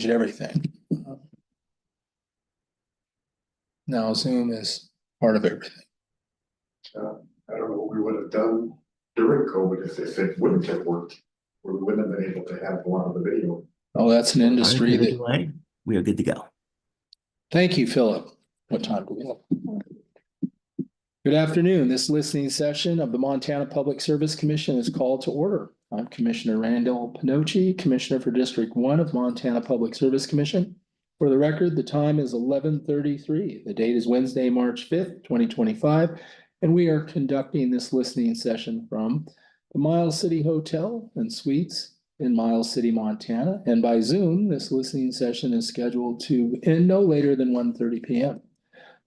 changed everything. Now Zoom is part of everything. I don't know what we would have done during COVID if it wouldn't have worked. We wouldn't have been able to have a lot of the video. Oh, that's an industry that. Delay. We are good to go. Thank you, Philip. What time do we have? Good afternoon. This listening session of the Montana Public Service Commission is called to order. I'm Commissioner Randall Pinocci, Commissioner for District 1 of Montana Public Service Commission. For the record, the time is 11:33. The date is Wednesday, March 5th, 2025, and we are conducting this listening session from the Miles City Hotel and Suites in Miles City, Montana. And by Zoom, this listening session is scheduled to end no later than 1:30 p.m.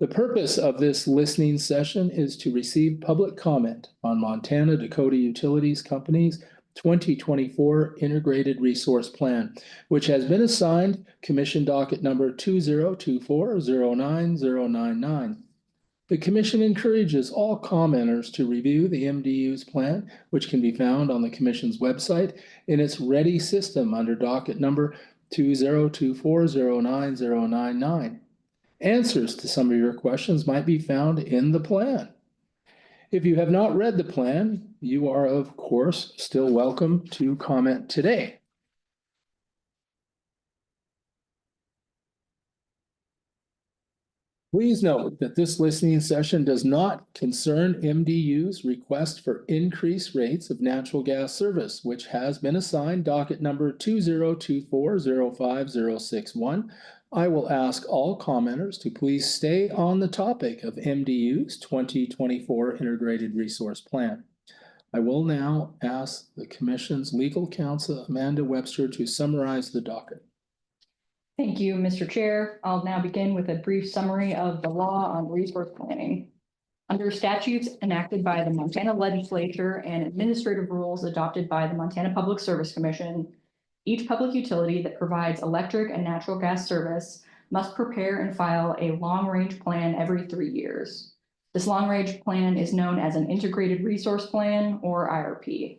The purpose of this listening session is to receive public comment on Montana Dakota Utilities Company's 2024 Integrated Resource Plan, which has been assigned Commission Docket Number 2024-09099. The Commission encourages all commenters to review the MDU's plan, which can be found on the Commission's website in its Ready system under Docket Number 2024-09099. Answers to some of your questions might be found in the plan. If you have not read the plan, you are, of course, still welcome to comment today. Please note that this listening session does not concern MDU's request for increased rates of natural gas service, which has been assigned docket number 2024-05061. I will ask all commenters to please stay on the topic of MDU's 2024 Integrated Resource Plan. I will now ask the Commission's legal counsel, Amanda Webster, to summarize the docket. Thank you, Mr. Chair. I'll now begin with a brief summary of the law on resource planning. Under statutes enacted by the Montana Legislature and administrative rules adopted by the Montana Public Service Commission, each public utility that provides electric and natural gas service must prepare and file a long-range plan every 3 years. This long-range plan is known as an Integrated Resource Plan, or IRP.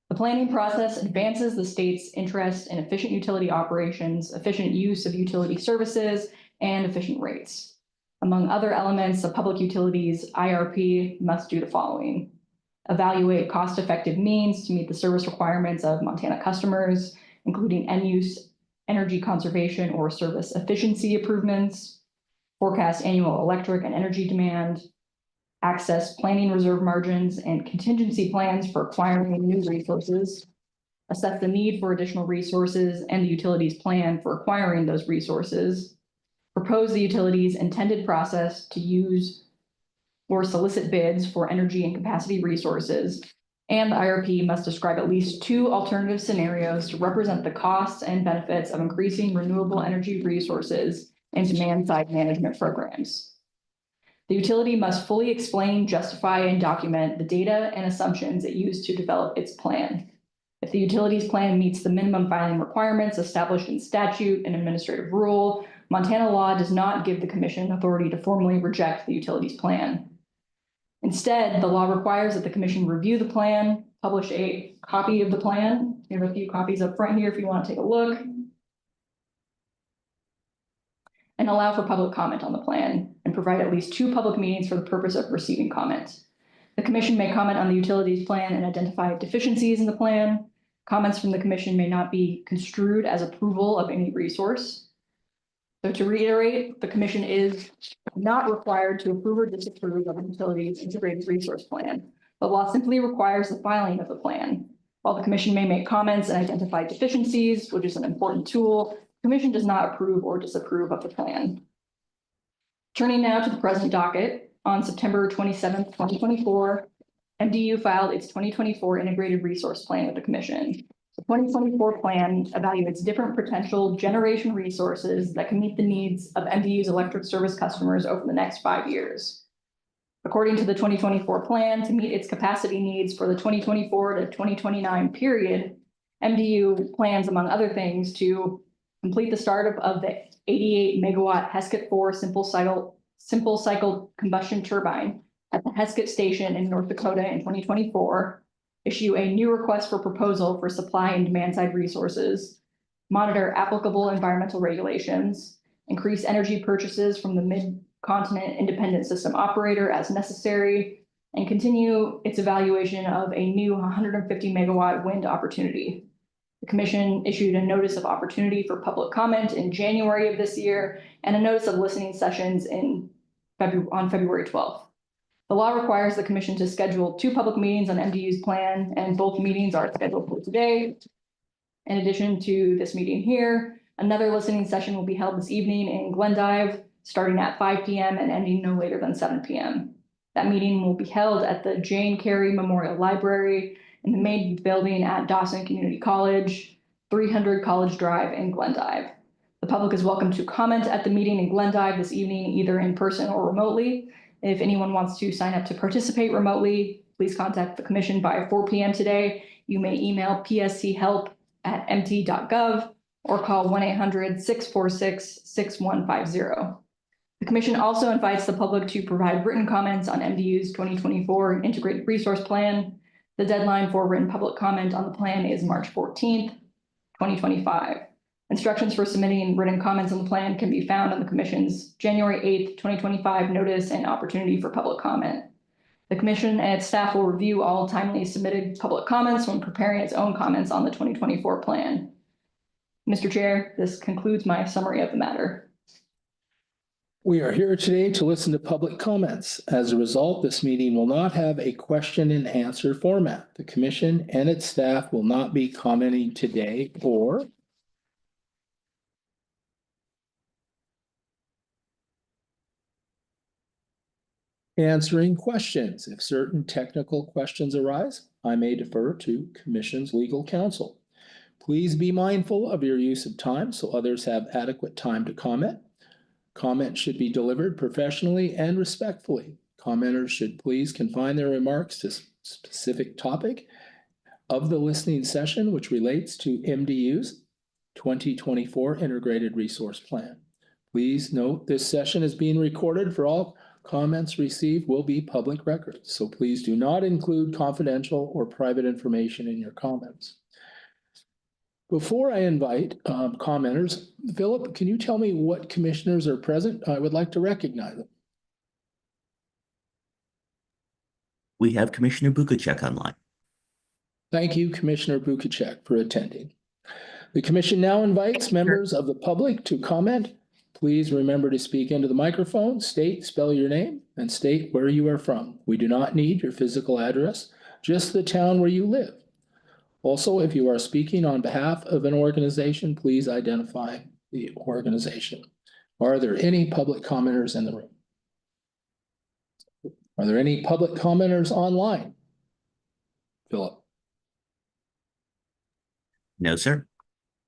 The planning process advances the state's interest in efficient utility operations, efficient use of utility services, and efficient rates. Among other elements, a public utility's IRP must do the following: evaluate cost-effective means to meet the service requirements of Montana customers, including end-use energy conservation or service efficiency improvements, forecast annual electric and energy demand, access planning reserve margins and contingency plans for acquiring new resources, assess the need for additional resources and the utility's plan for acquiring those resources, propose the utility's intended process to use or solicit bids for energy and capacity resources, and the IRP must describe at least 2 alternative scenarios to represent the costs and benefits of increasing renewable energy resources and demand-side management programs. The utility must fully explain, justify, and document the data and assumptions it used to develop its plan. If the utility's plan meets the minimum filing requirements established in statute and administrative rule, Montana law does not give the Commission authority to formally reject the utility's plan. Instead, the law requires that the Commission review the plan, publish a copy of the plan. We have a few copies up front here if you want to take a look, and allow for public comment on the plan, and provide at least 2 public meetings for the purpose of receiving comment. The Commission may comment on the utility's plan and identify deficiencies in the plan. Comments from the Commission may not be construed as approval of any resource. So to reiterate, the Commission is not required to approve or disapprove of a utility's integrated resource plan. The law simply requires the filing of the plan. While the Commission may make comments and identify deficiencies, which is an important tool, the Commission does not approve or disapprove of the plan. Turning now to the present docket, on September 27th, 2024, MDU filed its 2024 Integrated Resource Plan with the Commission. The 2024 plan evaluates different potential generation resources that can meet the needs of MDU's electric service customers over the next 5 years. According to the 2024 plan, to meet its capacity needs for the 2024 to 2029 period, MDU plans, among other things, to complete the startup of the 88 megawatt Heskett 4 simple cycle combustion turbine at the Heskett station in North Dakota in 2024, issue a new request for proposal for supply and demand side resources, monitor applicable environmental regulations, increase energy purchases from the Mid-Continent Independent System Operator as necessary, and continue its evaluation of a new 150 megawatt wind opportunity. The commission issued a notice of opportunity for public comment in January of this year and a notice of listening sessions on February 12th. The law requires the commission to schedule 2 public meetings on MDU's plan, and both meetings are scheduled for today. In addition to this meeting here, another listening session will be held this evening in Glendive, starting at 5 p.m. and ending no later than 7 p.m. That meeting will be held at the Jane Carey Memorial Library in the main building at Dawson Community College, 300 College Drive in Glendive. The public is welcome to comment at the meeting in Glendive this evening, either in person or remotely. If anyone wants to sign up to participate remotely, please contact the commission by 4 p.m. today. You may email pschelp@mt.gov or call 1-800-646-6150. The commission also invites the public to provide written comments on MDU's 2024 Integrated Resource Plan. The deadline for written public comment on the plan is March 14th, 2025. Instructions for submitting written comments on the plan can be found on the commission's January 8th, 2025 notice and opportunity for public comment. The commission and its staff will review all timely submitted public comments when preparing its own comments on the 2024 plan. Mr. Chair, this concludes my summary of the matter. We are here today to listen to public comments. As a result, this meeting will not have a question and answer format. The commission and its staff will not be commenting today or answering questions. If certain technical questions arise, I may defer to Commission's legal counsel. Please be mindful of your use of time so others have adequate time to comment. Comments should be delivered professionally and respectfully. Commenters should please confine their remarks to specific topic of the listening session, which relates to MDU's 2024 Integrated Resource Plan. Please note this session is being recorded. For all comments received will be public records, so please do not include confidential or private information in your comments. Before I invite commenters, Philip, can you tell me what commissioners are present? I would like to recognize them. We have Commissioner Bukacek online. Thank you, Commissioner Bukacek, for attending. The commission now invites members of the public to comment. Please remember to speak into the microphone, spell your name, and state where you are from. We do not need your physical address, just the town where you live. Also, if you are speaking on behalf of an organization, please identify the organization. Are there any public commenters in the room? Are there any public commenters online? Philip? No, sir.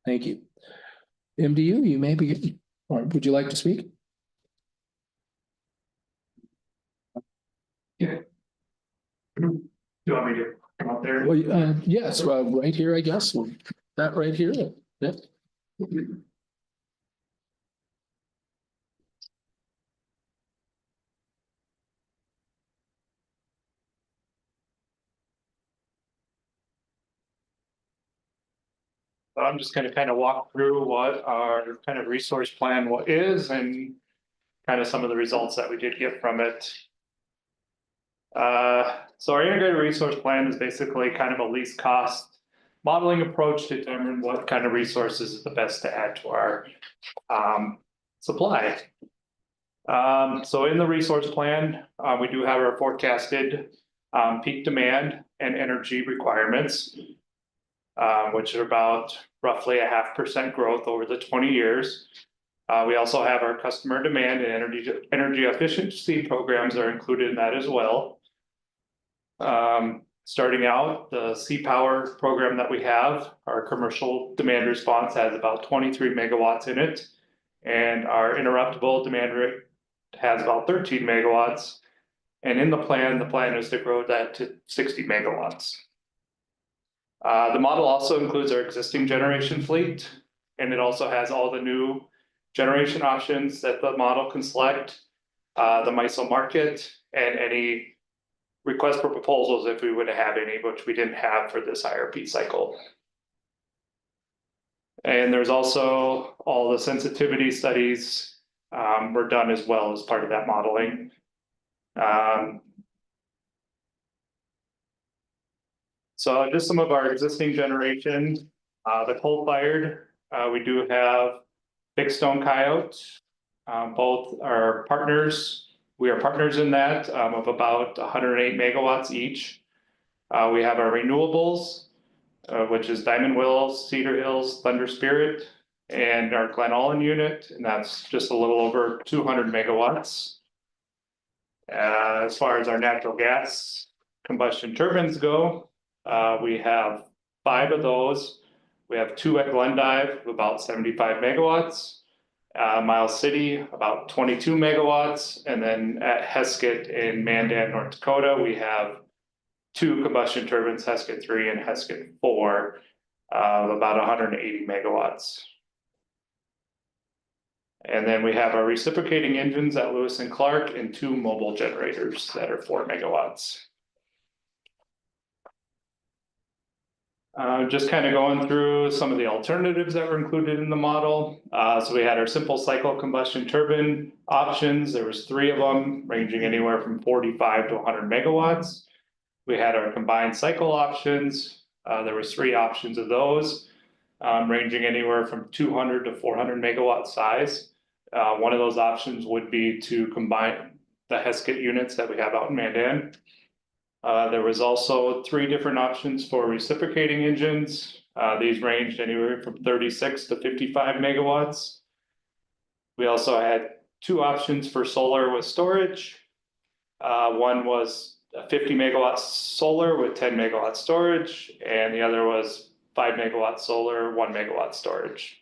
Thank you. MDU, you may begin. Or would you like to speak? Yeah. Do you want me to come up there? Well, yes, right here, I guess. That right here. Yep. I'm just going to kind of walk through what our kind of resource plan is and kind of some of the results that we did get from it. So our integrated resource plan is basically kind of a least cost modeling approach to determine what kind of resources is the best to add to our supply. So in the resource plan, we do have our forecasted peak demand and energy requirements, which are about roughly 0.5% growth over the 20 years. We also have our customer demand and energy efficiency programs are included in that as well. Starting out, the C-Power program that we have, our commercial demand response has about 23 megawatts in it. And our interruptible demand rate has about 13 megawatts. And in the plan is to grow that to 60 megawatts. The model also includes our existing generation fleet, and it also has all the new generation options that the model can select, the MISO market, and any request for proposals if we would have any, which we didn't have for this IRP cycle. And there's also all the sensitivity studies were done as well as part of that modeling. So just some of our existing generation, the coal-fired, we do have Big Stone Coyote. Both are partners. We are partners in that of about 108 megawatts each. We have our renewables, which is Diamond Willows, Cedar Hills, Thunder Spirit, and our Glen Allen unit, and that's just a little over 200 megawatts. As far as our natural gas combustion turbines go, we have 5 of those. We have 2 at Glendive, about 75 megawatts. Miles City, about 22 megawatts. And then at Heskett in Mandan, North Dakota, we have 2 combustion turbines, Heskett 3 and Heskett 4, of about 180 megawatts. And then we have our reciprocating engines at Lewis and Clark and 2 mobile generators that are 4 megawatts. Just kind of going through some of the alternatives that were included in the model. So we had our simple cycle combustion turbine options. There was 3 of them ranging anywhere from 45 to 100 megawatts. We had our combined cycle options. There was 3 options of those, ranging anywhere from 200 to 400 megawatt size. One of those options would be to combine the Heskett units that we have out in Mandan. There was also 3 different options for reciprocating engines. These ranged anywhere from 36 to 55 megawatts. We also had 2 options for solar with storage. One was a 50 megawatt solar with 10 megawatt storage, and the other was 5 megawatt solar, 1 megawatt storage.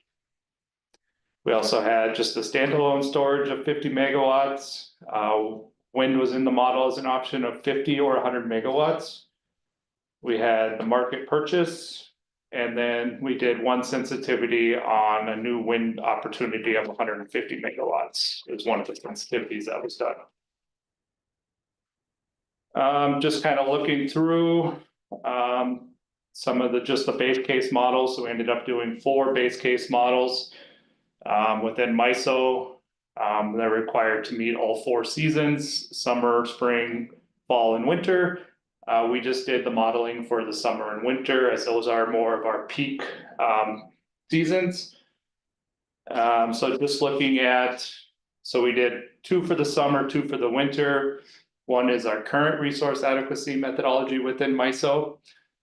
We also had just a standalone storage of 50 megawatts. Wind was in the model as an option of 50 or 100 megawatts. We had the market purchase, and then we did 1 sensitivity on a new wind opportunity of 150 megawatts. It was one of the sensitivities that was done. Just kind of looking through some of the base case models. So we ended up doing 4 base case models within MISO. They're required to meet all 4 seasons: summer, spring, fall, and winter. We just did the modeling for the summer and winter, as those are more of our peak seasons. So just looking at, so we did 2 for the summer, 2 for the winter. One is our current resource adequacy methodology within MISO,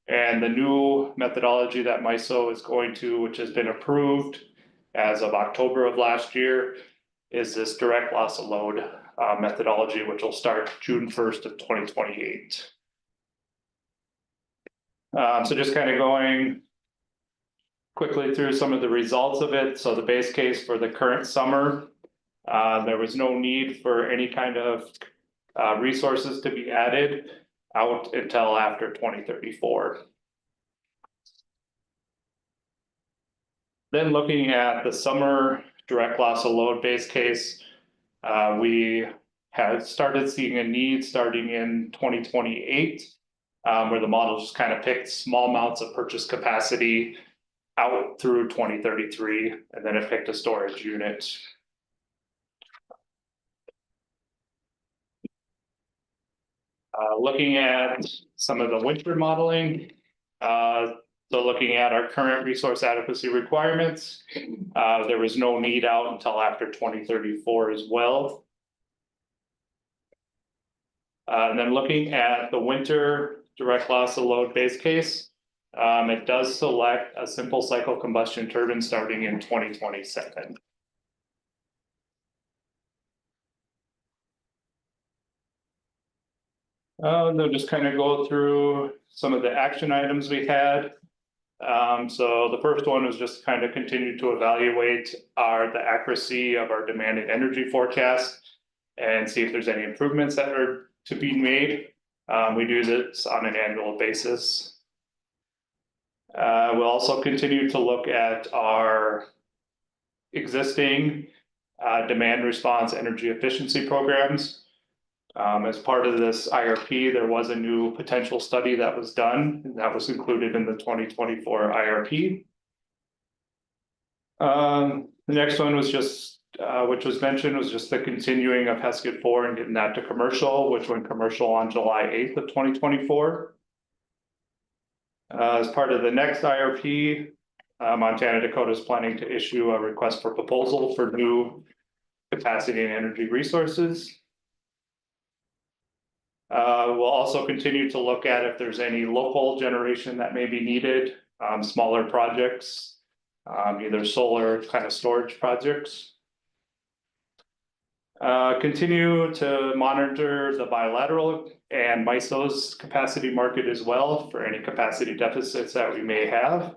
and the new methodology that MISO is going to, which has been approved as of October of last year, is this direct loss of load methodology, which will start June 1st of 2028. So just kind of going quickly through some of the results of it. So the base case for the current summer, there was no need for any kind of resources to be added out until after 2034. Then looking at the summer direct loss of load base case, we had started seeing a need starting in 2028, where the model just kind of picked small amounts of purchase capacity out through 2033, and then it picked a storage unit. Looking at some of the winter modeling, so looking at our current resource adequacy requirements, there was no need out until after 2034 as well. And then looking at the winter direct loss of load base case, it does select a simple cycle combustion turbine starting in 2027. They'll just kind of go through some of the action items we had. So the first one was just kind of continue to evaluate the accuracy of our demand and energy forecast and see if there's any improvements that are to be made. We do this on an annual basis. We'll also continue to look at our existing demand response energy efficiency programs. As part of this IRP, there was a new potential study that was done, and that was included in the 2024 IRP. The next one was just, which was mentioned, was just the continuing of Heskett 4 and getting that to commercial, which went commercial on July 8th of 2024. As part of the next IRP, Montana Dakota is planning to issue a request for proposal for new capacity and energy resources. We'll also continue to look at if there's any local generation that may be needed, smaller projects, either solar kind of storage projects. Continue to monitor the bilateral and MISO's capacity market as well for any capacity deficits that we may have.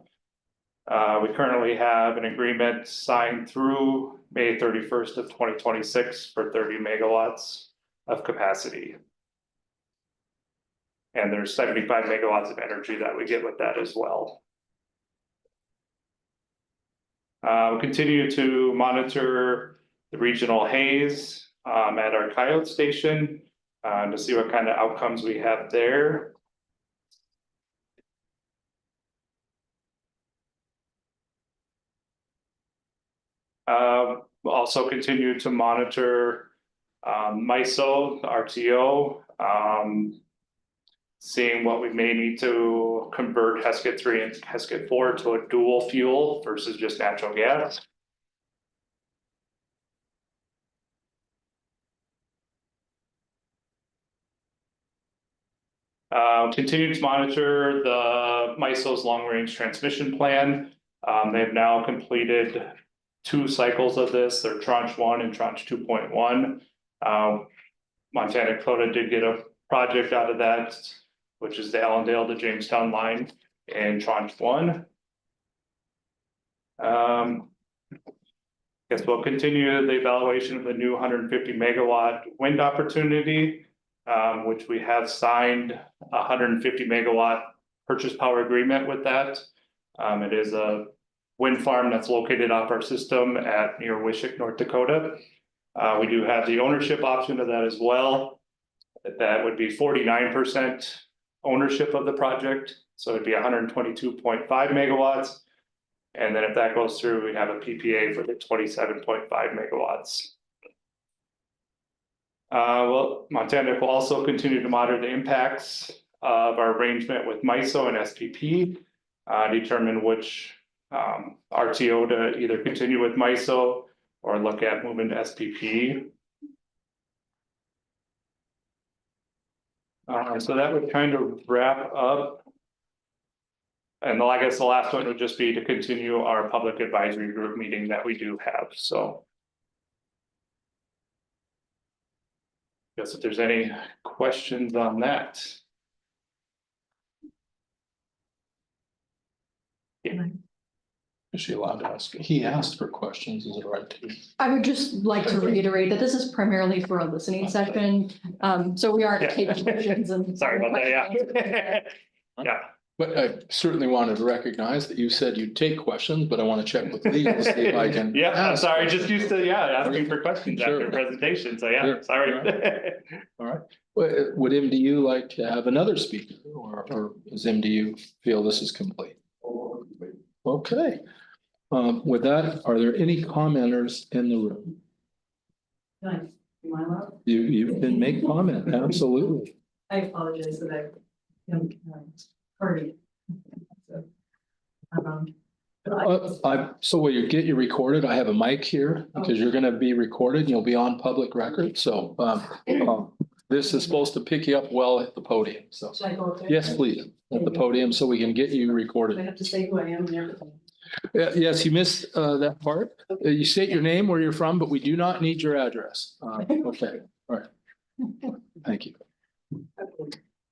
We currently have an agreement signed through May 31st of 2026 for 30 megawatts of capacity. And there's 75 megawatts of energy that we get with that as well. We'll continue to monitor the regional haze at our Coyote station to see what kind of outcomes we have there. We'll also continue to monitor MISO, RTO, seeing what we may need to convert Heskett 3 and Heskett 4 to a dual fuel versus just natural gas. Continue to monitor the MISO's long-range transmission plan. They've now completed 2 cycles of this. They're tranche 1 and tranche 2.1. Montana Dakota did get a project out of that, which is the Allendale to Jamestown line in tranche 1. Guess we'll continue the evaluation of the new 150 megawatt wind opportunity, which we have signed a 150 megawatt purchase power agreement with that. It is a wind farm that's located off our system at near Wishick, North Dakota. We do have the ownership option of that as well. That would be 49% ownership of the project. So it'd be 122.5 megawatts. And then if that goes through, we have a PPA for the 27.5 megawatts. Well, Montana will also continue to monitor the impacts of our arrangement with MISO and SPP, determine which RTO to either continue with MISO or look at moving to SPP. So that would kind of wrap up. And I guess the last one would just be to continue our public advisory group meeting that we do have. So I guess if there's any questions on that. Yeah. Is she allowed to ask? He asked for questions. Is it right to? I would just like to reiterate that this is primarily for a listening session. So we aren't taking questions and. Sorry about that, yeah. Yeah. But I certainly wanted to recognize that you said you'd take questions, but I want to check with Lee to see if I can. Yeah, I'm ask sorry, questions. just used to, asking for questions Sure. after presentation, so yeah, Sure. sorry. All right. Would MDU like to have another speaker or does MDU feel this is complete? Okay. With that, are there any commenters in the room? Nice. Am I allowed? You can make comment, absolutely. I apologize that I am hurried. So, So will you get you recorded? I have a mic here because you're gonna be recorded. You'll be on public record, so this is supposed to pick you up well at the podium, so. should I go there? Yes, please, at the podium so we can get you Do I recorded. have to say who I am and everything? Yes, you missed that part. You state your name, where you're from, but we do not need your address. Okay, all right. Thank you.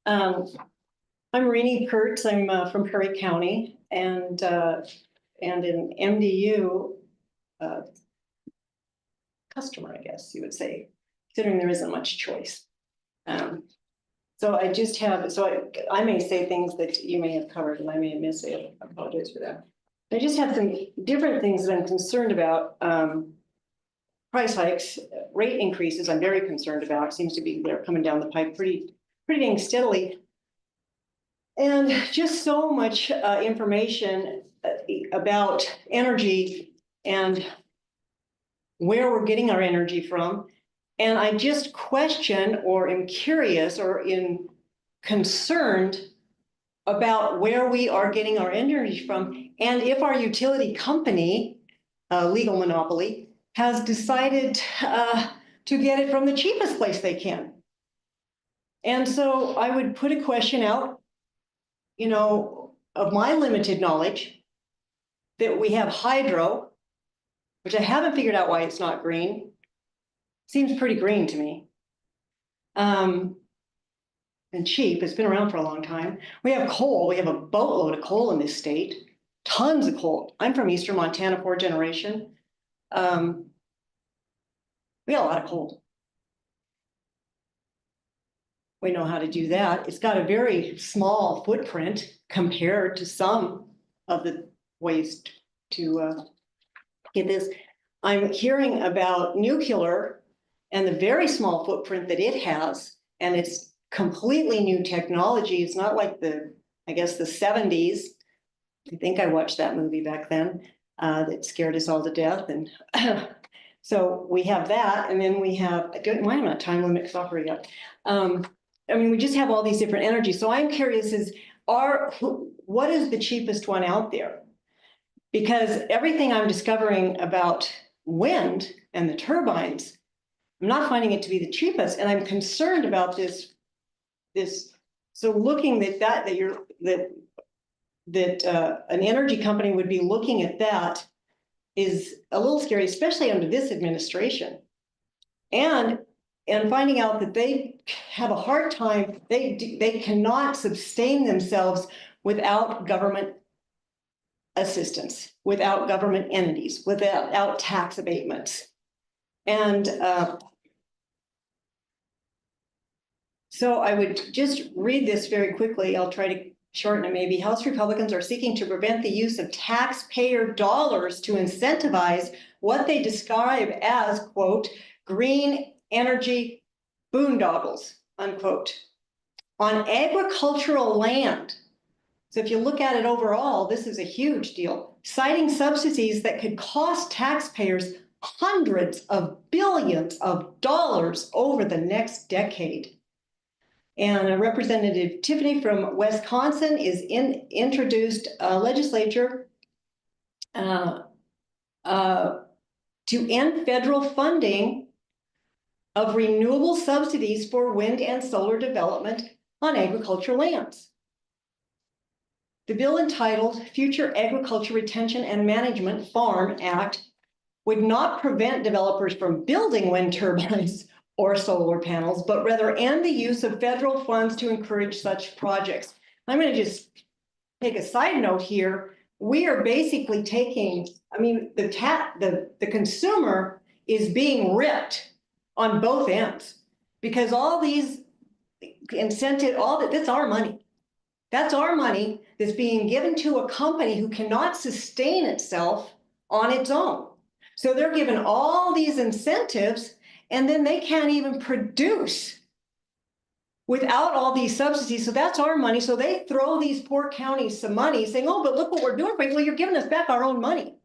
I'm Renee Kurtz. I'm from Perry County and in MDU customer, I guess you would say, considering there isn't much choice. So I just have, I may say things that you may have covered and I may have missed it. I apologize for that. I just have some different things that I'm concerned about. Price hikes, rate increases, I'm very concerned about. Seems to be they're coming down the pipe pretty dang steadily. And just so much information about energy and where we're getting our energy from. And I just question or am curious or concerned about where we are getting our energy from, and if our utility company, legal monopoly, has decided to get it from the cheapest place they can. And so I would put a question out, you know, of my limited knowledge, that we have hydro, which I haven't figured out why it's not green. Seems pretty green to me. And cheap, it's been around for a long time. We have coal, we have a boatload of coal in this state, tons of coal. I'm from Eastern Montana, 4th generation. We got a lot of coal. We know how to do that. It's got a very small footprint compared to some of the ways to get this. I'm hearing about nuclear and the very small footprint that it has, and it's completely new technology. It's not like I guess the 70s. I think I watched that movie back then that scared us all to death. And so we have that, and then we have, why am I not time limit software yet? I mean, we just have all these different energies. So I'm curious what is the cheapest one out there? Because everything I'm discovering about wind and the turbines, I'm not finding it to be the cheapest, and I'm concerned about this. So looking at that an energy company would be looking at that is a little scary, especially under this administration. And finding out that they have a hard time, they cannot sustain themselves without government assistance, without government entities, without tax abatements. And so I would just read this very quickly. I'll try to shorten it maybe. House Republicans are seeking to prevent the use of taxpayer dollars to incentivize what they describe as, quote, green energy boondoggles, unquote, on agricultural land. So if you look at it overall, this is a huge deal. Citing subsidies that could cost taxpayers hundreds of billions of dollars over the next decade. And Representative Tiffany from Wisconsin is introduced a legislature to end federal funding of renewable subsidies for wind and solar development on agricultural lands. The bill entitled Future Agriculture Retention and Management Farm Act would not prevent developers from building wind turbines or solar panels, but rather end the use of federal funds to encourage such projects. I'm going to just take a side note here. We are basically taking, I mean, the consumer is being ripped on both ends, because all these incentive, that's our money. That's our money that's being given to a company who cannot sustain itself on its own. So they're given all these incentives, and then they can't even produce without all these subsidies. So that's our money. So they throw these poor counties some money saying, oh, but look what we're doing for you. Well, you're giving us back our own money.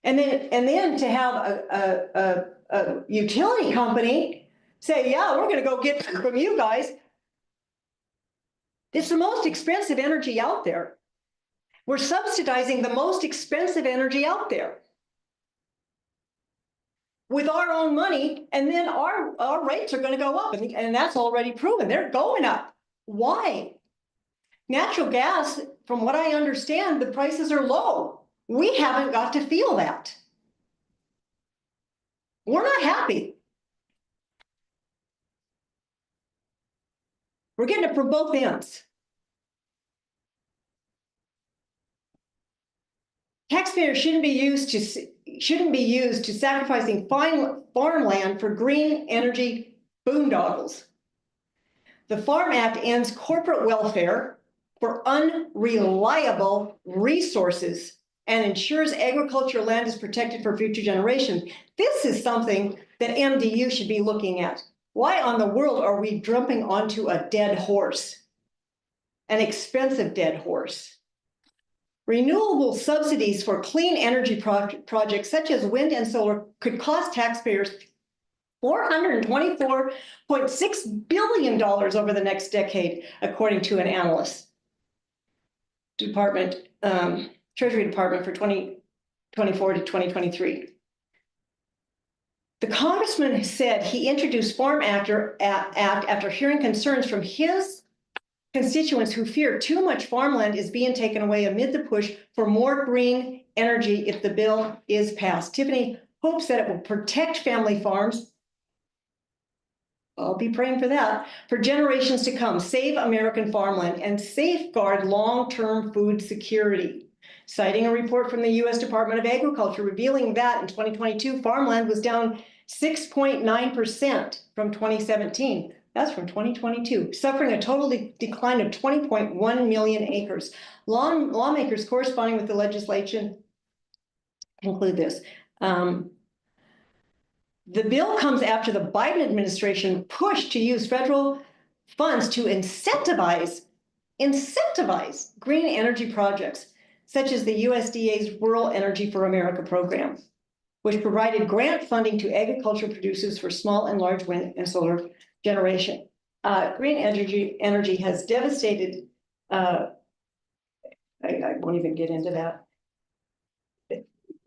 And then to have a utility company say, yeah, we're going to go get from you guys. It's the most expensive energy out there. We're subsidizing the most expensive energy out there with our own money, and then our rates are going to go up, and that's already proven. They're going up. Why? Natural gas, from what I understand, the prices are low. We haven't got to feel that. We're not happy. We're getting it from both ends. Taxpayers shouldn't be used to sacrificing farmland for green energy boondoggles. The Farm Act ends corporate welfare for unreliable resources and ensures agricultural land is protected for future generations. This is something that MDU should be looking at. Why on the world are we jumping onto a dead horse? An expensive dead horse. Renewable subsidies for clean energy projects such as wind and solar could cost taxpayers $424.6 billion over the next decade, according to an analyst. Treasury Department for 2024 to 2023. The congressman said he introduced Farm Act after hearing concerns from his constituents who fear too much farmland is being taken away amid the push for more green energy if the bill is passed. Tiffany hopes that it will protect family farms. I'll be praying for that, for generations to come, save American farmland and safeguard long-term food security. Citing a report from the U.S. Department of Agriculture revealing that in 2022, farmland was down 6.9% from 2017. That's from 2022, suffering a total decline of 20.1 million acres. Lawmakers corresponding with the legislation conclude this. The bill comes after the Biden administration pushed to use federal funds to incentivize green energy projects, such as the USDA's Rural Energy for America program, which provided grant funding to agriculture producers for small and large wind and solar generation. Green energy has devastated, I won't even get into that.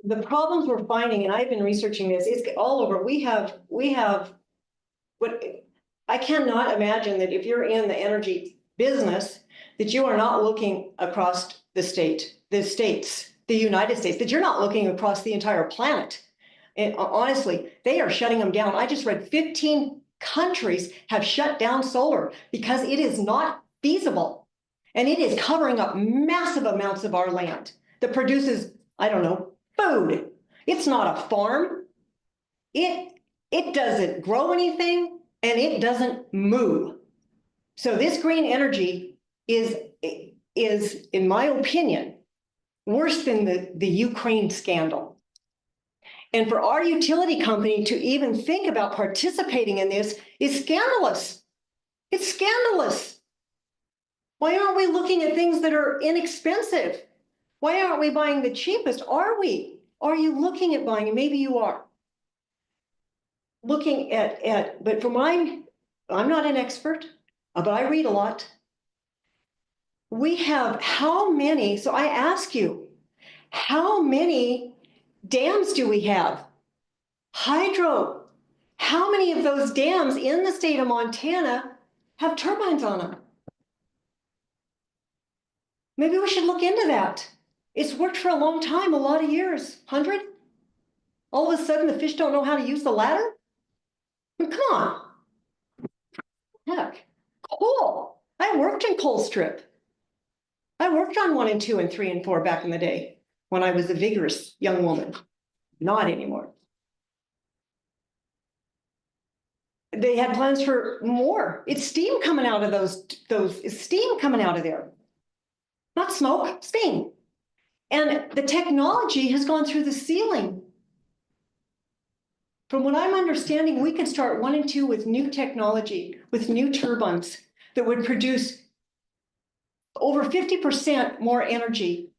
The problems we're finding, and I've been researching this, it's all over. We have what I cannot imagine that if you're in the energy business, that you are not looking across the United States, that you're not looking across the entire planet. And honestly, they are shutting them down. I just read 15 countries have shut down solar because it is not feasible. And it is covering up massive amounts of our land that produces, I don't know, food. It's not a farm. It doesn't grow anything and it doesn't move. So this green energy is in my opinion, worse than the Ukraine scandal. And for our utility company to even think about participating in this is scandalous. It's scandalous. Why aren't we looking at things that are inexpensive? Why aren't we buying the cheapest? Are we? Are you looking at buying? And maybe you are. Looking but for mine, I'm not an expert, but I read a lot. We have how many, so I ask you, how many dams do we have? Hydro. How many of those dams in the state of Montana have turbines on them? Maybe we should look into that. It's worked for a long time, a lot of years, 100. All of a sudden the fish don't know how to use the ladder? I mean, come on. Heck, coal. I worked in coal strip. I worked on 1 and 2 and 3 and 4 back in the day when I was a vigorous young woman. Not anymore. They had plans for more. It's steam coming out of it's steam coming out of there. Not smoke, steam. And the technology has gone through the ceiling. From what I'm understanding, we can start 1 and 2 with new technology, with new turbines that would produce over 50% more energy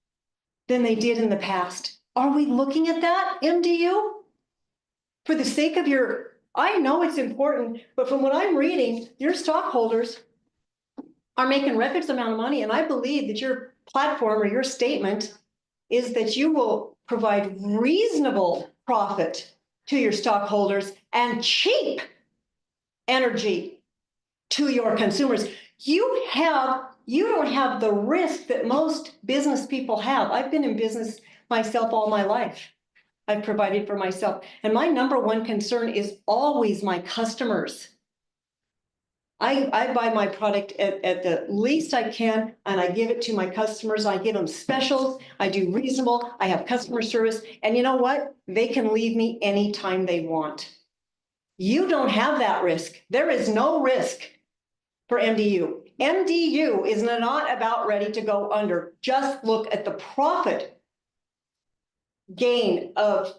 than they did in the past. Are we looking at that, MDU? For the sake of I know it's important, but from what I'm reading, your stockholders are making records amount of money. And I believe that your platform or your statement is that you will provide reasonable profit to your stockholders and cheap energy to your consumers. You don't have the risk that most business people have. I've been in business myself all my life. I've provided for myself. And my number one concern is always my customers. I buy my product at the least I can, and I give it to my customers. I give them specials. I do reasonable. I have customer service. And you know what? They can leave me anytime they want. You don't have that risk. There is no risk for MDU. MDU is not about ready to go under. Just look at the profit gain of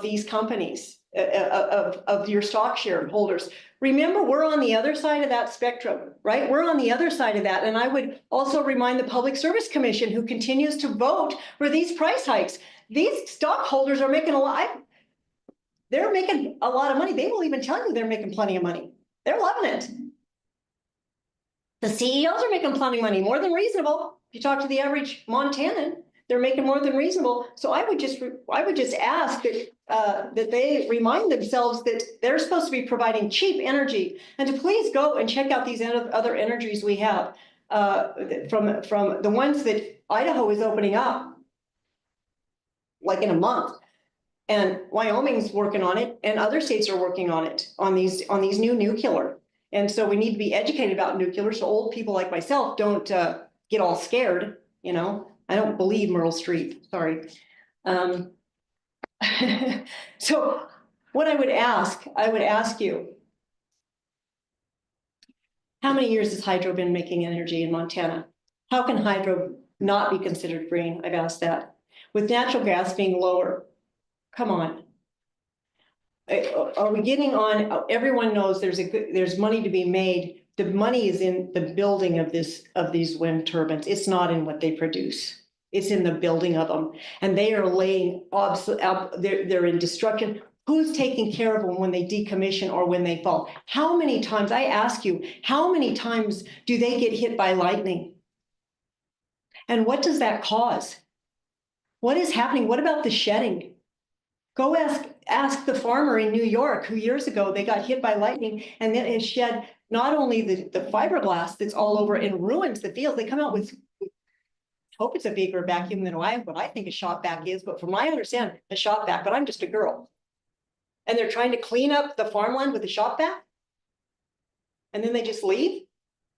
these companies. of your stock shareholders. Remember, we're on the other side of that spectrum, right? We're on the other side of that. And I would also remind the Public Service Commission, who continues to vote for these price hikes. These stockholders are making they're making a lot of money. They will even tell you they're making plenty of money. They're loving it. The CEOs are making plenty of money, more than reasonable. If you talk to the average Montanan, they're making more than reasonable. So I would just ask that they remind themselves that they're supposed to be providing cheap energy, and to please go and check out these other energies we have from the ones that Idaho is opening up, like in a month. And Wyoming's working on it, and other states are working on it, on these new nuclear. And so we need to be educated about nuclear, so old people like myself don't get all scared. You know, I don't believe Meryl Streep. Sorry. So what I would ask you, how many years has hydro been making energy in Montana? How can hydro not be considered green? I've asked that. With natural gas being lower, come on. Are we getting on? Everyone knows there's money to be made. The money is in the building of these wind turbines. It's not in what they produce. It's in the building of them. And they are laying they're in destruction. Who's taking care of them when they decommission or when they fall? How many times, I ask you, how many times do they get hit by lightning? And what does that cause? What is happening? What about the shedding? Go ask the farmer in New York who years ago they got hit by lightning and then it shed not only the fiberglass that's all over and ruins the fields. They come out with, hope it's a Vapor vacuum than what I think a shop vac is, but from my understanding, a shop vac, but I'm just a girl. And they're trying to clean up the farmland with a shop vac. And then they just leave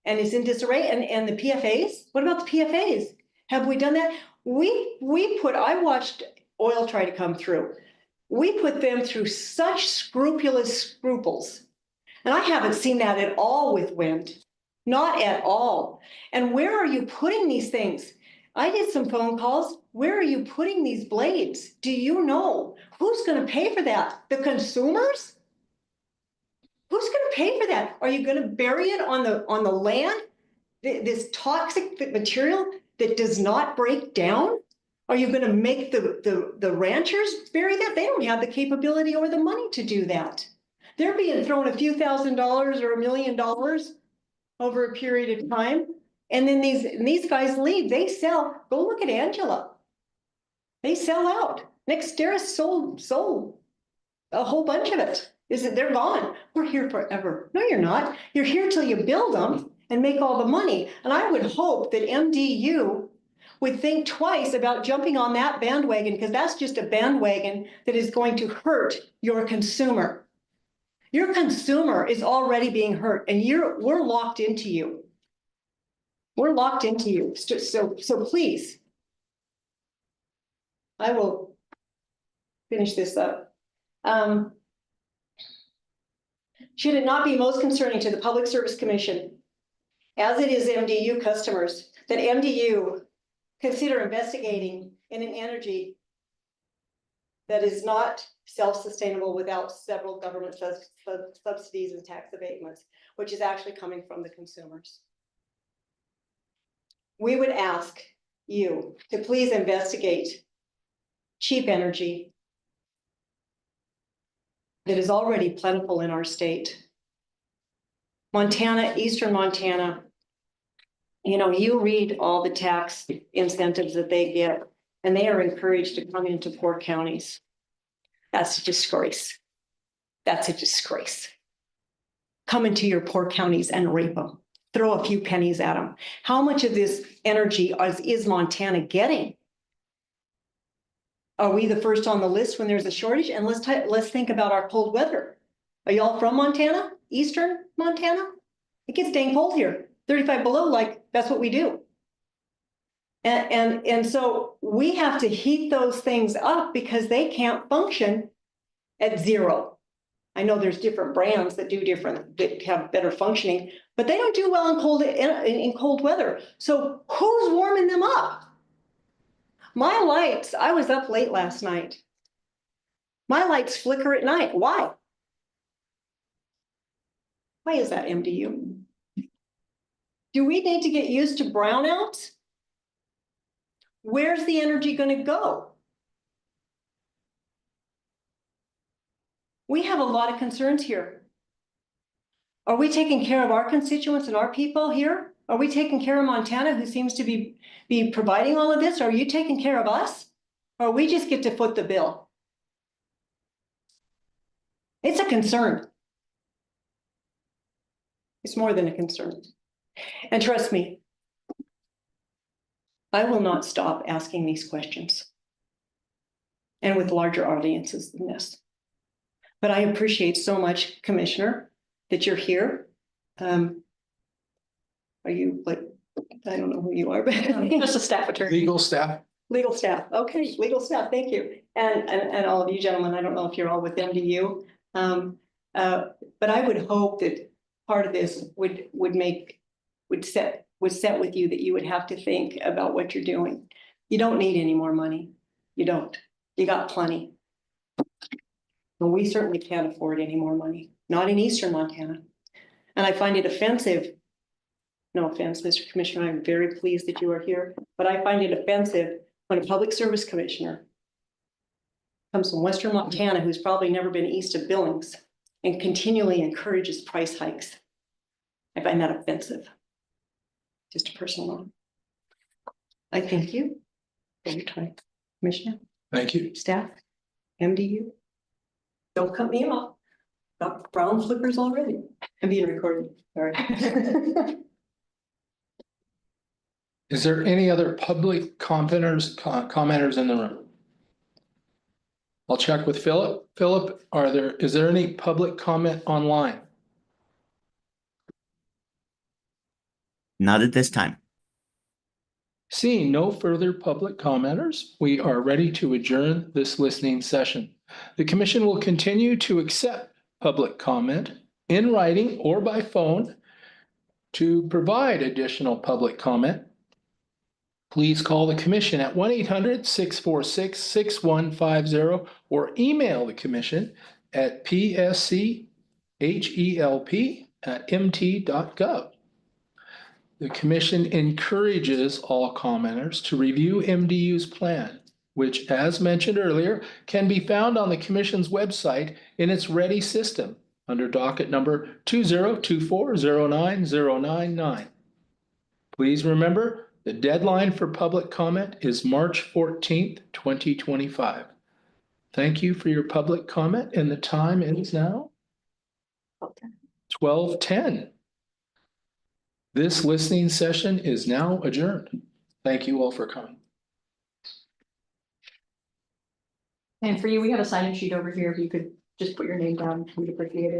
and it's in disarray. And the PFAs, what about the PFAs? Have we done that? I watched oil try to come through. We put them through such scruples. And I haven't seen that at all with wind, not at all. And where are you putting these things? I did some phone calls. Where are you putting these blades? Do you know? Who's going to pay for that? The consumers? Who's going to pay for that? Are you going to bury it on the land? This toxic material that does not break down? Are you going to make the ranchers bury that? They don't have the capability or the money to do that. They're being thrown a few $1,000s or $1 million over a period of time. And then these guys leave. They sell. Go look at Angela. They sell out. NextEra sold a whole bunch of it. They're gone. We're here forever. No, you're not. You're here till you build them and make all the money. And I would hope that MDU would think twice about jumping on that bandwagon, because that's just a bandwagon that is going to hurt your consumer. Your consumer is already being hurt, and we're locked into you. We're locked into you. So please, I will finish this up. Should it not be most concerning to the Public Service Commission, as it is MDU customers, that MDU consider investigating in an energy that is not self-sustainable without several government subsidies and tax abatements, which is actually coming from the consumers? We would ask you to please investigate cheap energy that is already plentiful in our state. Montana, Eastern Montana, you know, you read all the tax incentives that they get, and they are encouraged to come into poor counties. That's a disgrace. That's a disgrace. Come into your poor counties and rape them. Throw a few pennies at them. How much of this energy is Montana getting? Are we the first on the list when there's a shortage? And let's think about our cold weather. Are y'all from Montana? Eastern Montana? It gets dang cold here. 35 below, like that's what we do. And so we have to heat those things up because they can't function at zero. I know there's different brands that have better functioning, but they don't do well in cold weather. So who's warming them up? My lights, I was up late last night. My lights flicker at night. Why? Why is that, MDU? Do we need to get used to brownouts? Where's the energy going to go? We have a lot of concerns here. Are we taking care of our constituents and our people here? Are we taking care of Montana, who seems to be providing all of this? Are you taking care of us? Or we just get to foot the bill? It's a concern. It's more than a concern. And trust me, I will not stop asking these questions. And with larger audiences than this. But I appreciate so much, Commissioner, that you're here. Are you like, I don't know who you are, but Just a staff attorney. Legal staff. legal staff. Okay, legal staff, thank you. And all of you gentlemen, I don't know if you're all with MDU. But I would hope that part of this would set with you that you would have to think about what you're doing. You don't need any more money. You don't. You got plenty. And we certainly can't afford any more money, not in Eastern Montana. And I find it offensive. No offense, Mr. Commissioner, I'm very pleased that you are here, but I find it offensive when a public service commissioner comes from Western Montana, who's probably never been east of Billings, and continually encourages price hikes. I find that offensive. Just a personal note. I thank you for your time, Commissioner, Thank you. staff, MDU. Don't cut me off. Got brown flippers already. I'm being recorded. Sorry. Is there any other public commenters in the room? I'll check with Philip. Philip, is there any public comment online? Not at this time. Seeing no further public commenters, we are ready to adjourn this listening session. The commission will continue to accept public comment in writing or by phone. To provide additional public comment, please call the commission at 1-800-646-6150 or email the commission at pschelp@mt.gov. The commission encourages all commenters to review MDU's plan, which, as mentioned earlier, can be found on the commission's website in its ready system under docket number 2024090999. Please remember, the deadline for public comment is March 14th, 2025. Thank you for your public comment, and the time is now 12:10. This listening session is now adjourned. Thank you all for coming. And for you, we have a sign-in sheet over here. If you could just put your name down, we'd appreciate it.